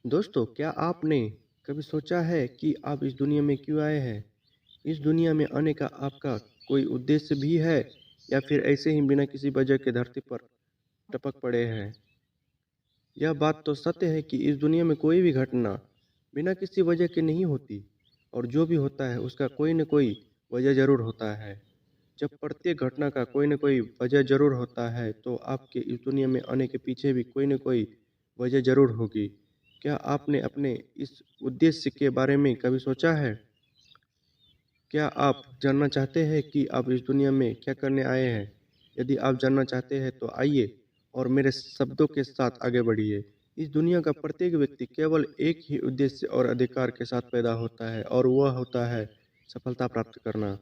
दोस्तों, क्या आपने कभी सोचा है कि आप इस दुनिया में क्यों आए हैं? इस दुनिया में आने का आपका कोई उद्देश्य भी है या फिर ऐसे ही बिना किसी वजह के धरती पर टपक पड़े हैं? यह बात तो सत्य है कि इस दुनिया में कोई भी घटना बिना किसी वजह के नहीं होती और जो भी होता है उसका कोई न कोई वजह ज़रूर होता है। जब प्रत्येक घटना का कोई न कोई वजह ज़रूर होता है, तो आपके इस दुनिया में आने के पीछे भी कोई न कोई वजह ज़रूर होगी। क्या आपने अपने इस उद्देश्य के बारे में कभी सोचा है? क्या आप जानना चाहते हैं कि आप इस दुनिया में क्या करने आए हैं? यदि आप जानना चाहते हैं तो आइए और मेरे शब्दों के साथ आगे बढ़िए। इस दुनिया का प्रत्येक व्यक्ति केवल एक ही उद्देश्य और अधिकार के साथ पैदा होता है और वह होता है सफलता प्राप्त करना।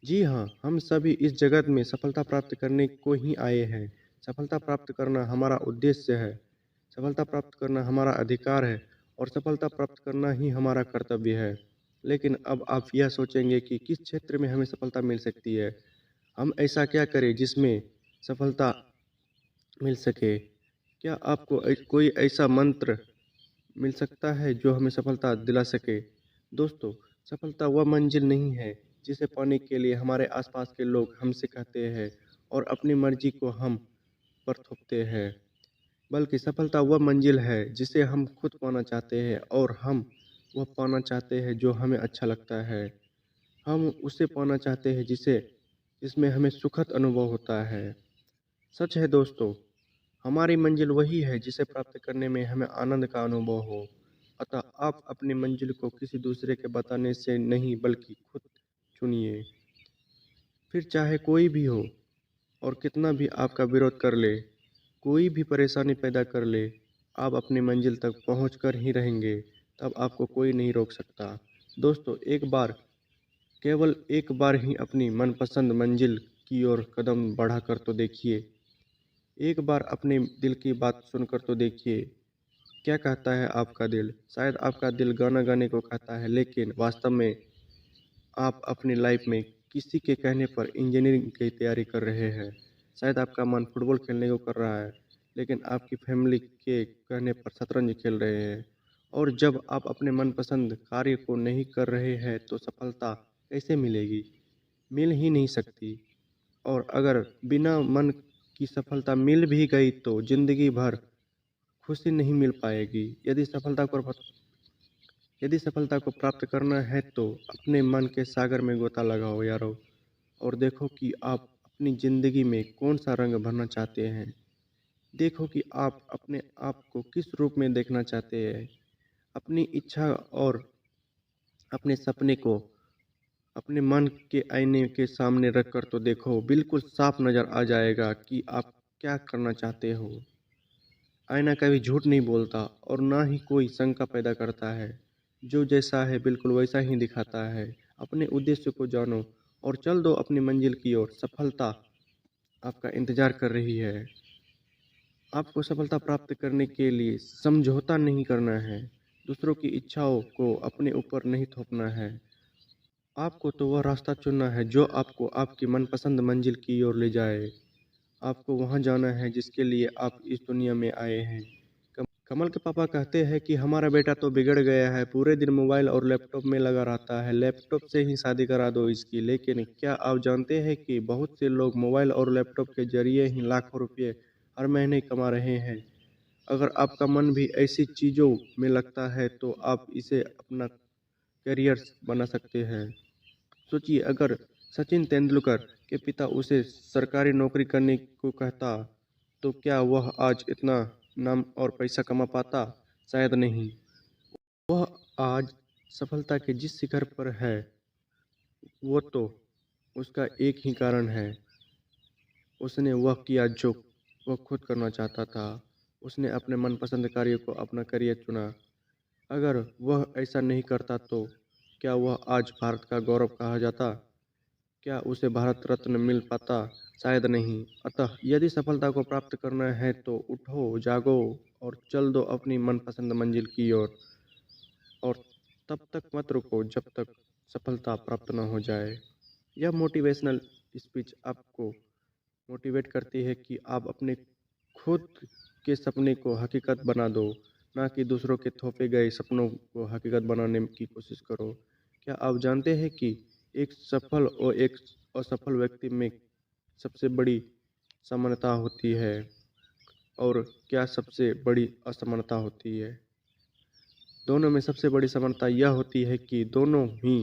जी हाँ, हम सभी इस जगत में सफलता प्राप्त करने को ही आए हैं। सफलता प्राप्त करना हमारा उद्देश्य है। सफलता प्राप्त करना हमारा अधिकार है और सफलता प्राप्त करना ही हमारा कर्तव्य है। लेकिन अब आप यह सोचेंगे कि किस क्षेत्र में हमें सफलता मिल सकती है? हम ऐसा क्या करें जिसमें सफलता मिल सके? क्या आपको कोई ऐसा मंत्र मिल सकता है जो हमें सफलता दिला सके? दोस्तों, सफलता वह मंजिल नहीं है जिसे पाने के लिए हमारे आसपास के लोग हमसे कहते हैं और अपनी मर्जी को हम पर थोपते हैं, बल्कि सफलता वह मंजिल है जिसे हम खुद पाना चाहते हैं और हम वह पाना चाहते हैं जो हमें अच्छा लगता है। हम उसे पाना चाहते हैं जिसमें हमें सुखद अनुभव होता है। सच है दोस्तों, हमारी मंजिल वही है जिसे प्राप्त करने में हमें आनंद का अनुभव हो। अतः आप अपनी मंजिल को किसी दूसरे के बताने से नहीं बल्कि खुद चुनिए। फिर चाहे कोई भी हो और कितना भी आपका विरोध कर ले, कोई भी परेशानी पैदा कर ले, आप अपनी मंजिल तक पहुँच कर ही रहेंगे, तब आपको कोई नहीं रोक सकता। दोस्तों, केवल एक बार ही अपनी मनपसंद मंजिल की ओर कदम बढ़ाकर तो देखिए। एक बार अपने दिल की बात सुनकर तो देखिए। क्या कहता है आपका दिल? शायद आपका दिल गाना गाने को कहता है, लेकिन वास्तव में आप अपनी लाइफ में किसी के कहने पर इंजीनियरिंग की तैयारी कर रहे हैं। शायद आपका मन फुटबॉल खेलने को कर रहा है, लेकिन आपकी फैमिली के कहने पर शतरंज खेल रहे हैं। और जब आप अपने मनपसंद कार्य को नहीं कर रहे हैं, तो सफलता कैसे मिलेगी? मिल ही नहीं सकती। और अगर बिना मन की सफलता मिल भी गई, तो ज़िंदगी भर खुशी नहीं मिल पाएगी। यदि सफलता को प्राप्त करना है तो अपने मन के सागर में गोता लगाओ यारो और देखो कि आप अपनी ज़िंदगी में कौन-सा रंग भरना चाहते हैं। देखो कि आप अपने आप को किस रूप में देखना चाहते हैं। अपनी इच्छा और अपने सपने को अपने मन के आईने के सामने रखकर तो देखो, बिल्कुल साफ नज़र आ जाएगा कि आप क्या करना चाहते हो। आईना कभी झूठ नहीं बोलता और ना ही कोई शंका पैदा करता है। जो जैसा है बिल्कुल वैसा ही दिखाता है। अपने उद्देश्य को जानो और चल दो अपनी मंजिल की ओर। सफलता आपका इंतजार कर रही है। आपको सफलता प्राप्त करने के लिए समझौता नहीं करना है। दूसरों की इच्छाओं को अपने ऊपर नहीं थोपना है। आपको तो वह रास्ता चुनना है जो आपको आपकी मनपसंद मंजिल की ओर ले जाए। आपको वहाँ जाना है जिसके लिए आप इस दुनिया में आए हैं। कमल के पापा कहते हैं कि हमारा बेटा तो बिगड़ गया है, पूरे दिन मोबाइल और लैपटॉप में लगा रहता है, लैपटॉप से ही शादी करा दो इसकी। लेकिन क्या आप जानते हैं कि बहुत से लोग मोबाइल और लैपटॉप के जरिए ही लाखों रुपए हर महीने कमा रहे हैं? अगर आपका मन भी ऐसी चीज़ों में लगता है तो आप इसे अपना करियर बना सकते हैं। सोचिए, अगर सचिन तेंदुलकर के पिता उसे सरकारी नौकरी करने को कहता, तो क्या वह आज इतना नाम और पैसा कमा पाता? शायद नहीं। वह आज सफलता के जिस शिखर पर है, वो तो उसका एक ही कारण है। उसने वह किया जो वह खुद करना चाहता था। उसने अपने मनपसंद कार्य को अपना करियर चुना। अगर वह ऐसा नहीं करता तो क्या वह आज भारत का गौरव कहा जाता? क्या उसे भारत रत्न मिल पाता? शायद नहीं। अतः यदि सफलता को प्राप्त करना है तो उठो, जागो और चल दो अपनी मनपसंद मंजिल की ओर। और तब तक मत रुको जब तक सफलता प्राप्त न हो जाए। यह मोटिवेशनल स्पीच आपको मोटिवेट करती है कि आप अपने खुद के सपने को हकीकत बना दो। ना कि दूसरों के थोपे गए सपनों को हकीकत बनाने की कोशिश करो। क्या आप जानते हैं कि एक सफल और एक असफल व्यक्ति में सबसे बड़ी समानता होती है और क्या सबसे बड़ी असमानता होती है? दोनों में सबसे बड़ी समानता यह होती है कि दोनों ही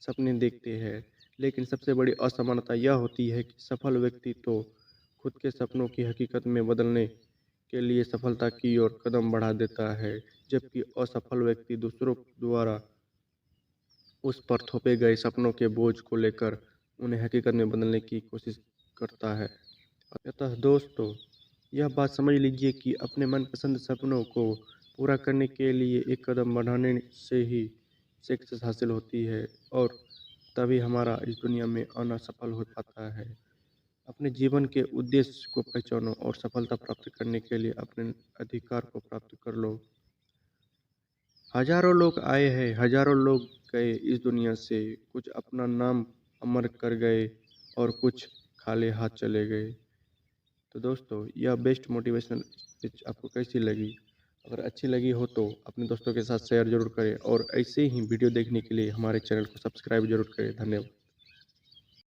सपने देखते हैं, लेकिन सबसे बड़ी असमानता यह होती है कि सफल व्यक्ति तो खुद के सपनों की हकीकत में बदलने के लिए सफलता की ओर कदम बढ़ा देता है, जबकि असफल व्यक्ति दूसरों द्वारा उस पर थोपे गए सपनों के बोझ को लेकर उन्हें हकीकत में बदलने की कोशिश करता है। अतः दोस्तों, यह बात समझ लीजिए कि अपने मनपसंद सपनों को पूरा करने के लिए एक कदम बढ़ाने से ही सक्सेस हासिल होती है और तभी हमारा इस दुनिया में आना सफल हो पाता है। अपने जीवन के उद्देश्य को पहचानो और सफलता प्राप्त करने के लिए अपने अधिकार को प्राप्त कर लो। हजारों लोग आए हैं, हजारों लोग गए इस दुनिया से, कुछ अपना नाम अमर कर गए और कुछ खाली हाथ चले गए। तो दोस्तों, यह बेस्ट मोटिवेशनल स्पीच आपको कैसी लगी? अगर अच्छी लगी हो तो अपने दोस्तों के साथ शेयर ज़रूर करें और ऐसे ही वीडियो देखने के लिए हमारे चैनल को सब्सक्राइब ज़रूर करें। धन्यवाद।